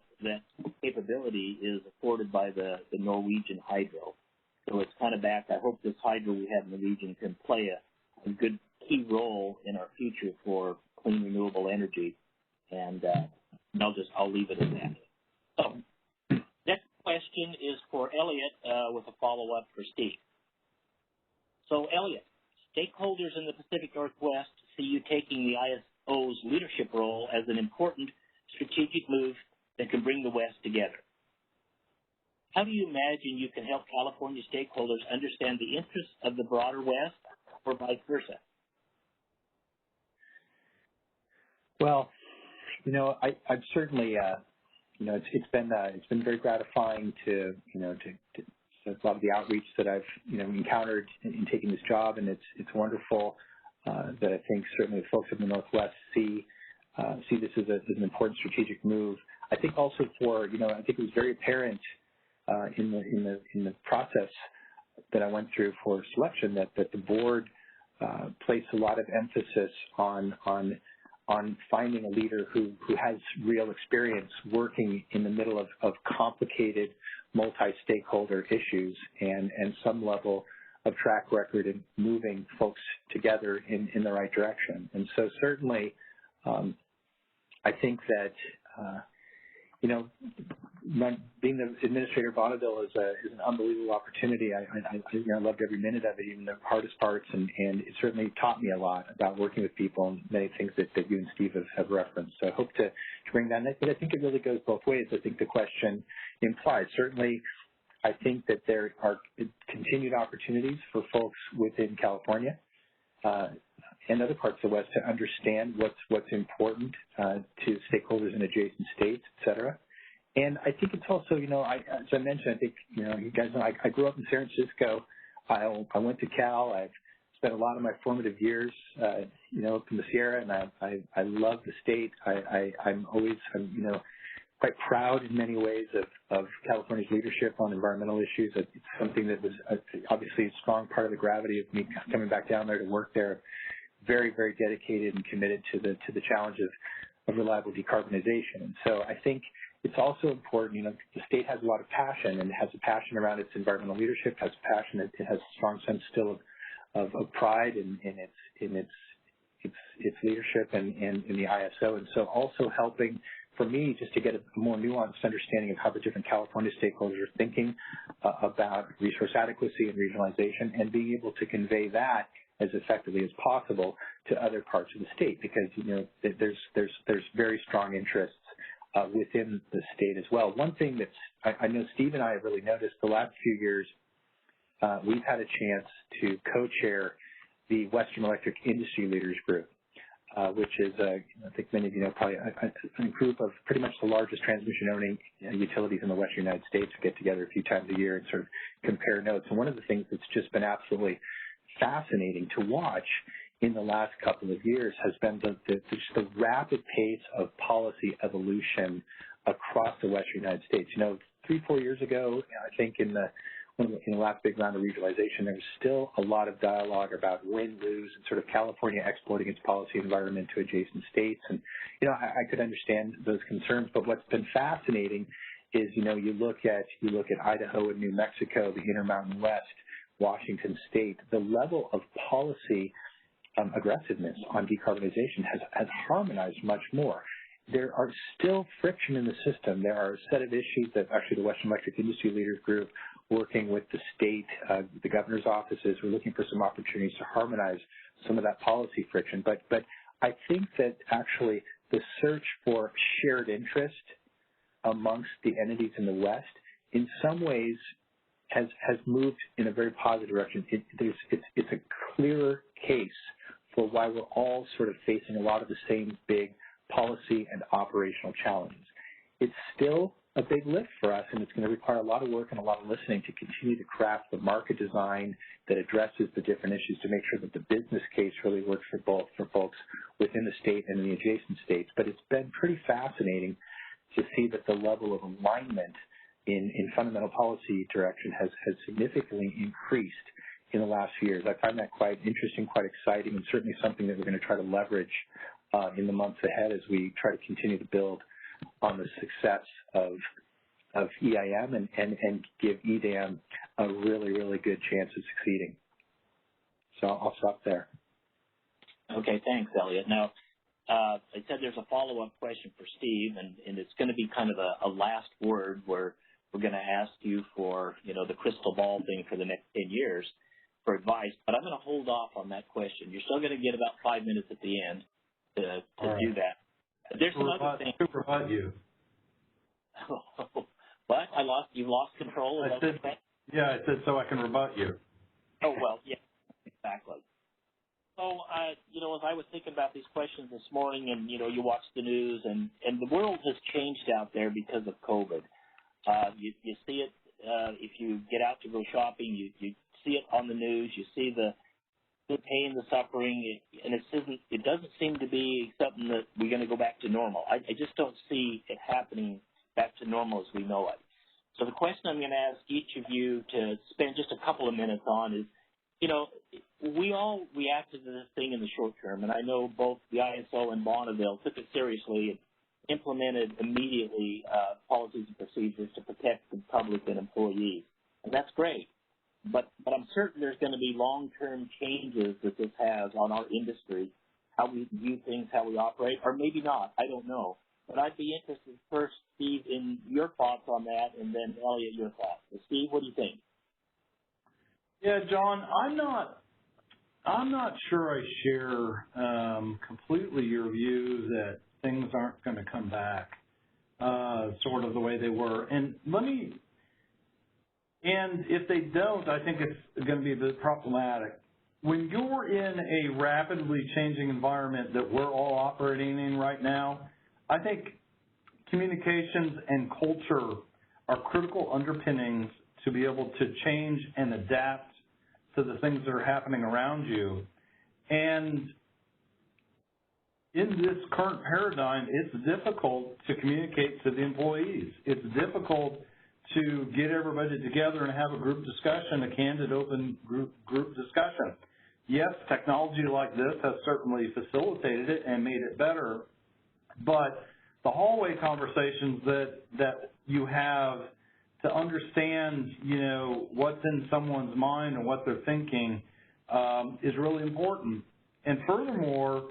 capability is afforded by the Norwegian hydro. So it's kind of back. I hope this hydro we have in the region can play a good key role in our future for clean renewable energy. And I'll leave it at that. So next question is for Elliot with a follow-up for Steve. So Elliot, stakeholders in the Pacific Northwest see you taking the ISO's leadership role as an important strategic move that can bring the West together. How do you imagine you can help California stakeholders understand the interests of the broader West, or vice versa? Well, I've certainly, it's been very gratifying to a lot of the outreach that I've, encountered in taking this job, and it's wonderful that I think certainly the folks in the Northwest see this as an important strategic move. I think also I think it was very apparent in the process that I went through for selection that the board placed a lot of emphasis on finding a leader who has real experience working in the middle of complicated multi-stakeholder issues and some level of track record in moving folks together in the right direction. And so certainly I think that being the administrator of Bonneville is an unbelievable opportunity. I loved every minute of it, even the hardest parts, and it certainly taught me a lot about working with people and many things that you and Steve have referenced. So I hope to bring that in, but I think it really goes both ways. I think the question implies, certainly I think that there are continued opportunities for folks within California and other parts of the West to understand what's important to stakeholders in adjacent states, et cetera. And I think it's also, as I mentioned, I think, you guys know, I grew up in San Francisco. I went to Cal. I've spent a lot of my formative years, up in the Sierra, and I love the state. I'm quite proud in many ways of California's leadership on environmental issues. It's something that was obviously a strong part of the gravity of me coming back down there to work there. Very, very dedicated and committed to the challenge of reliable decarbonization. And so I think it's also important, the state has a lot of passion, and it has a passion around its environmental leadership, has a passion, it has a strong sense still of pride in its leadership and in the ISO. And so also helping for me just to get a more nuanced understanding of how the different California stakeholders are thinking about resource adequacy and regionalization, and being able to convey that as effectively as possible to other parts of the state, because there's very strong interests within the state as well. One thing that's I know Steve and I have really noticed the last few years, we've had a chance to co-chair the Western Electric Industry Leaders Group, which is, I think many of you know, probably a group of pretty much the largest transmission-owning utilities in the Western United States who get together a few times a year and sort of compare notes. And one of the things that's just been absolutely fascinating to watch in the last couple of years has been just the rapid pace of policy evolution across the Western United States. 3-4 years ago, I think in the last big round of regionalization, there was still a lot of dialogue about win-lose and sort of California exporting its policy environment to adjacent states. And, I could understand those concerns, but what's been fascinating is, you look at Idaho and New Mexico, the Intermountain West, Washington State, the level of policy aggressiveness on decarbonization has harmonized much more. There are still friction in the system. There are a set of issues that actually the Western Electric Industry Leaders Group, working with the state, the governor's offices, we're looking for some opportunities to harmonize some of that policy friction. But I think that actually the search for shared interest amongst the entities in the West, in some ways, has moved in a very positive direction. It's a clearer case for why we're all sort of facing a lot of the same big policy and operational challenges. It's still a big lift for us, and it's going to require a lot of work and a lot of listening to continue to craft the market design that addresses the different issues to make sure that the business case really works for folks within the state and in the adjacent states. But it's been pretty fascinating to see that the level of alignment in fundamental policy direction has significantly increased in the last few years. I find that quite interesting, quite exciting, and certainly something that we're going to try to leverage in the months ahead as we try to continue to build on the success of EIM and give EDAM a really, really good chance of succeeding. So I'll stop there. Okay, thanks, Elliot. Now, I said there's a follow-up question for Steve, and it's going to be kind of a last word where we're going to ask you for, the crystal ball thing for the next 10 years for advice, but I'm going to hold off on that question. You're still going to get about 5 minutes at the end to do that. There's some other things. To provide you. What? You lost control of that? Yeah, I said so I can rebut you. Oh, well, yeah, exactly. So, as I was thinking about these questions this morning and, you watch the news and the world has changed out there because of COVID. You see it if you get out to go shopping, you see it on the news, you see the pain, the suffering, and it doesn't seem to be something that we're going to go back to normal. I just don't see it happening back to normal as we know it. So the question I'm going to ask each of you to spend just a couple of minutes on is, we all reacted to this thing in the short term, and I know both the ISO and Bonneville took it seriously and implemented immediately policies and procedures to protect the public and employees, and that's great. But I'm certain there's going to be long-term changes that this has on our industry, how we view things, how we operate, or maybe not. I don't know. But I'd be interested first, Steve, in your thoughts on that, and then Elliot, your thoughts. So Steve, what do you think? Yeah, John, I'm not sure I share completely your view that things aren't going to come back sort of the way they were. And if they don't, I think it's going to be a bit problematic. When you're in a rapidly changing environment that we're all operating in right now, I think communications and culture are critical underpinnings to be able to change and adapt to the things that are happening around you. And in this current paradigm, it's difficult to communicate to the employees. It's difficult to get everybody together and have a group discussion, a candid, open group discussion. Yes, technology like this has certainly facilitated it and made it better, but the hallway conversations that you have to understand, what's in someone's mind and what they're thinking is really important. And furthermore,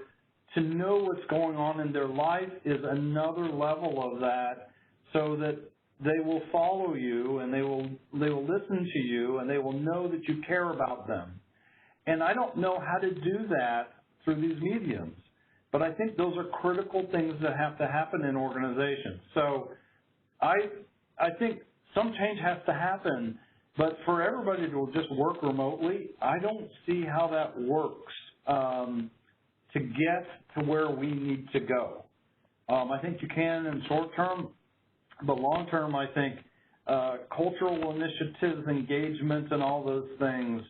to know what's going on in their life is another level of that, so that they will follow you and they will listen to you and they will know that you care about them. And I don't know how to do that through these mediums. But I think those are critical things that have to happen in organizations. So I think some change has to happen, but for everybody to just work remotely, I don't see how that works to get to where we need to go. I think you can in short term, but long term, I think cultural initiatives, engagement, and all those things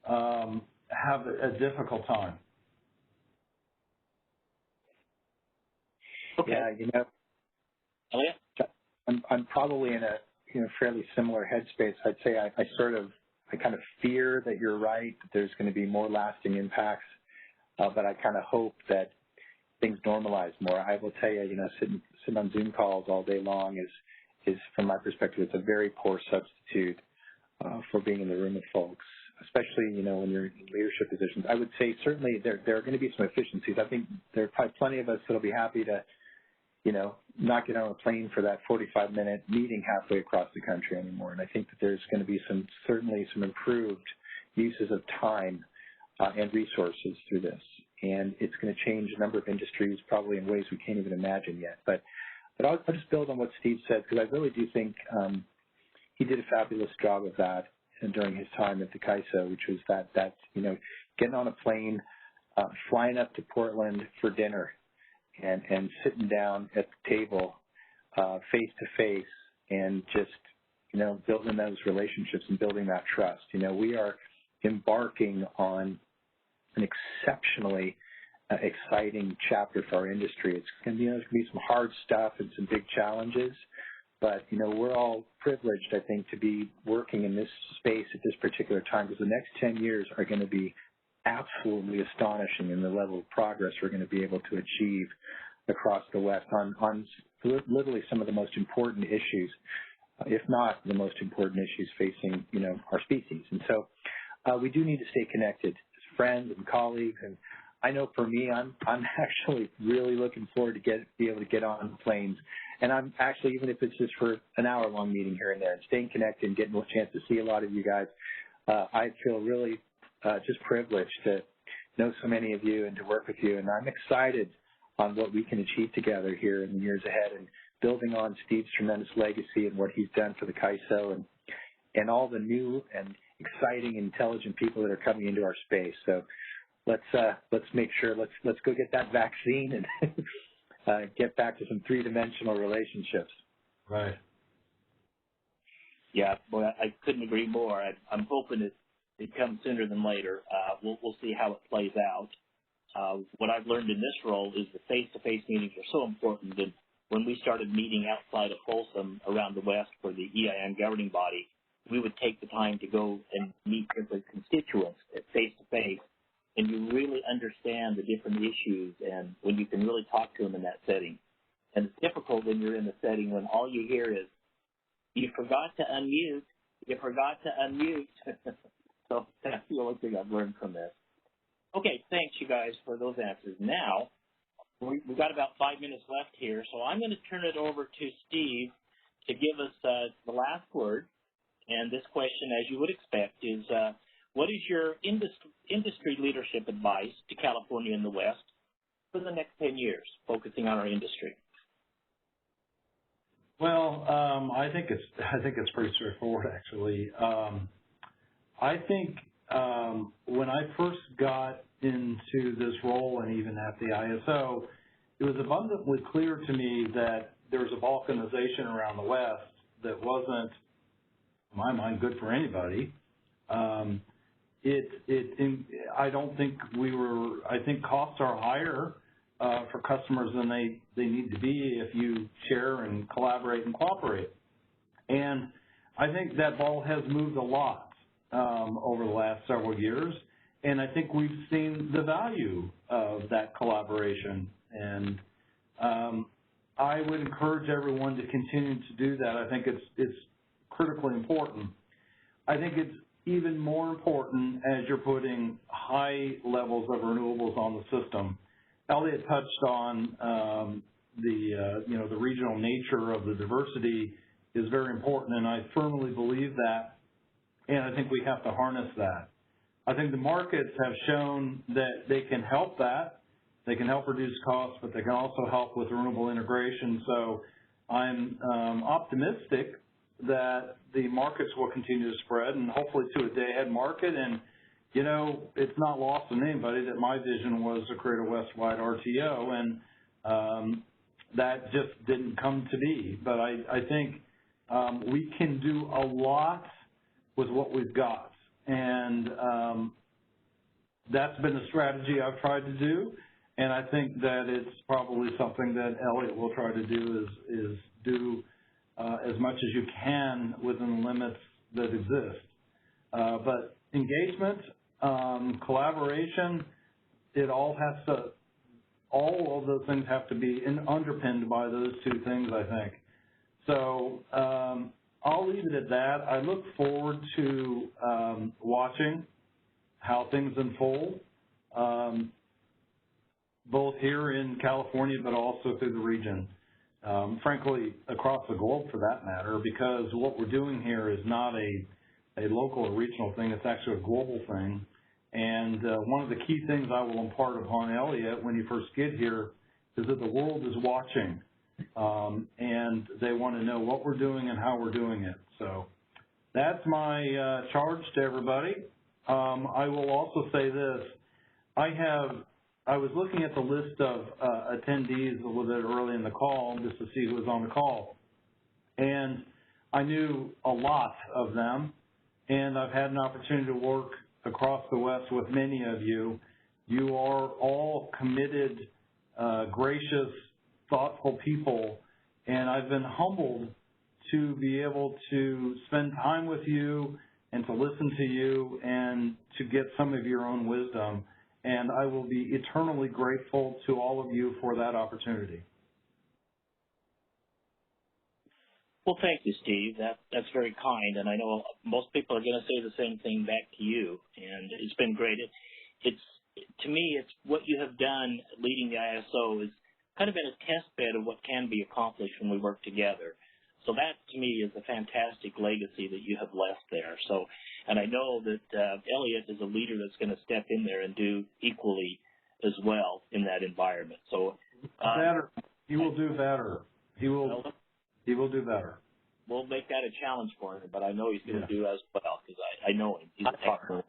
have a difficult time. Okay. Yeah, you know, Elliot? I'm probably in a fairly similar headspace. I'd say I kind of fear that you're right, that there's going to be more lasting impacts, but I kind of hope that things normalize more. I will tell you, sitting on Zoom calls all day long is from my perspective, it's a very poor substitute for being in the room with folks, especially, when you're in leadership positions. I would say certainly there are going to be some efficiencies. I think there are probably plenty of us that'll be happy to, not get on a plane for that 45-minute meeting halfway across the country anymore. And I think that there's going to be certainly some improved uses of time and resources through this. And it's going to change a number of industries probably in ways we can't even imagine yet. But I'll just build on what Steve said, because I really do think he did a fabulous job of that during his time at the CAISO, which was that getting on a plane, flying up to Portland for dinner, and sitting down at the table face to face and just, building those relationships and building that trust. We are embarking on an exceptionally exciting chapter for our industry. It's going to be, there's going to be some hard stuff and some big challenges, but, we're all privileged, I think, to be working in this space at this particular time, because the next 10 years are going to be absolutely astonishing in the level of progress we're going to be able to achieve across the West on literally some of the most important issues, if not the most important issues facing, our species. And so we do need to stay connected as friends and colleagues. And I know for me, I'm actually really looking forward to be able to get on planes. And I'm actually, even if it's just for an hour-long meeting here and there, and staying connected and getting a chance to see a lot of you guys, I feel really just privileged to know so many of you and to work with you. And I'm excited on what we can achieve together here in the years ahead, and building on Steve's tremendous legacy and what he's done for the CAISO and all the new and exciting, intelligent people that are coming into our space. So let's make sure, let's go get that vaccine and get back to some three-dimensional relationships. Right. Yeah, boy, I couldn't agree more. I'm hoping it comes sooner than later. We'll see how it plays out. What I've learned in this role is the face-to-face meetings are so important. And when we started meeting outside of Folsom around the West for the EIN governing body, we would take the time to go and meet with constituents face-to-face, and you really understand the different issues and when you can really talk to them in that setting. And it's difficult when you're in a setting when all you hear is, "You forgot to unmute. You forgot to unmute." So that's the only thing I've learned from this. Okay, thanks, you guys, for those answers. Now, we've got about 5 minutes left here, so I'm going to turn it over to Steve to give us the last word. And this question, as you would expect, is what is your industry leadership advice to California and the West for the next 10 years, focusing on our industry? Well, I think it's pretty straightforward, actually. I think when I first got into this role, and even at the ISO, it was abundantly clear to me that there was a balkanization around the West that wasn't, in my mind, good for anybody. I don't think I think costs are higher for customers than they need to be if you share and collaborate and cooperate. And I think that ball has moved a lot over the last several years, and I think we've seen the value of that collaboration. And I would encourage everyone to continue to do that. I think it's critically important. I think it's even more important as you're putting high levels of renewables on the system. Elliot touched on the regional nature of the diversity is very important, and I firmly believe that, and I think we have to harness that. I think the markets have shown that they can help that. They can help reduce costs, but they can also help with renewable integration. So I'm optimistic that the markets will continue to spread and hopefully to a day-ahead market. And, you know, it's not lost on anybody that my vision was to create a West-wide RTO, and that just didn't come to be. But I think we can do a lot with what we've got. And that's been a strategy I've tried to do. And I think that it's probably something that Elliott will try to do is do as much as you can within the limits that exist. But engagement, collaboration, all of those things have to be underpinned by those two things, I think. So I'll leave it at that. I look forward to watching how things unfold, both here in California, but also through the region. Frankly, across the globe for that matter, because what we're doing here is not a local or regional thing, it's actually a global thing. And one of the key things I will impart upon Elliott when you first get here is that the world is watching, and they want to know what we're doing and how we're doing it. So that's my charge to everybody. I will also say this. I was looking at the list of attendees a little bit early in the call just to see who was on the call. And I knew a lot of them, and I've had an opportunity to work across the West with many of you. You are all committed, gracious, thoughtful people, and I've been humbled to be able to spend time with you and to listen to you and to get some of your own wisdom. And I will be eternally grateful to all of you for that opportunity. Well, thank you, Steve. That's very kind, and I know most people are going to say the same thing back to you, and it's been great. To me, it's what you have done leading the ISO is kind of been a test bed of what can be accomplished when we work together. So that, to me, is a fantastic legacy that you have left there. So, and I know that Elliott is a leader that's going to step in there and do equally as well in that environment. So better. He will do better. He will do better. We'll make that a challenge for him, but I know he's going to do as well because I know him. He's excellent.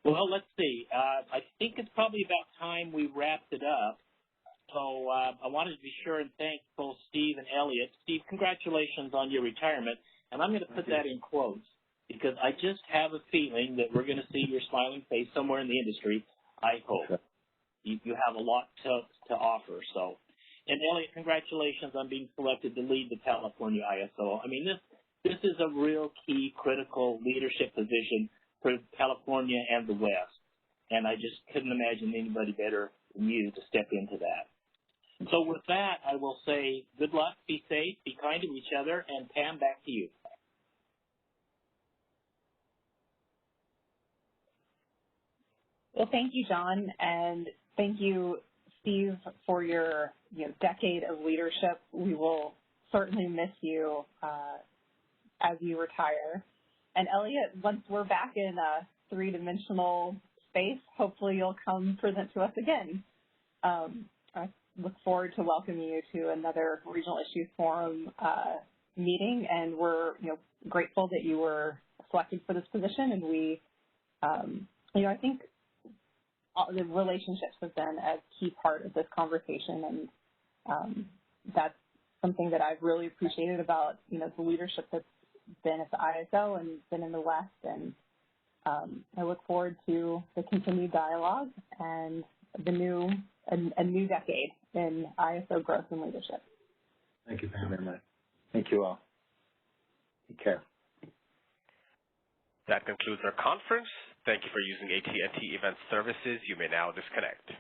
Well, let's see. I think it's probably about time we wrapped it up. So I wanted to be sure and thank both Steve and Elliott. Steve, congratulations on your retirement. And I'm going to put that in quotes because I just have a feeling that we're going to see your smiling face somewhere in the industry. I hope. You have a lot to offer. So, and Elliott, congratulations on being selected to lead the California ISO. I mean, this is a real key, critical leadership position for California and the West. And I just couldn't imagine anybody better than you to step into that. So with that, I will say good luck, be safe, be kind to each other, and Pam, back to you. Well, thank you, John, and thank you, Steve, for your decade of leadership. We will certainly miss you as you retire. And Elliott, once we're back in a three-dimensional space, hopefully you'll come present to us again. I look forward to welcoming you to another Regional Issues Forum meeting, and we're grateful that you were selected for this position. And we, I think the relationships have been a key part of this conversation, and that's something that I've really appreciated about the leadership that's been at the ISO and been in the West. And I look forward to the continued dialogue and a new decade in ISO growth and leadership. Thank you, Pam. Very much. Thank you all. Take care. That concludes our conference. Thank you for using AT&T Event Services. You may now disconnect.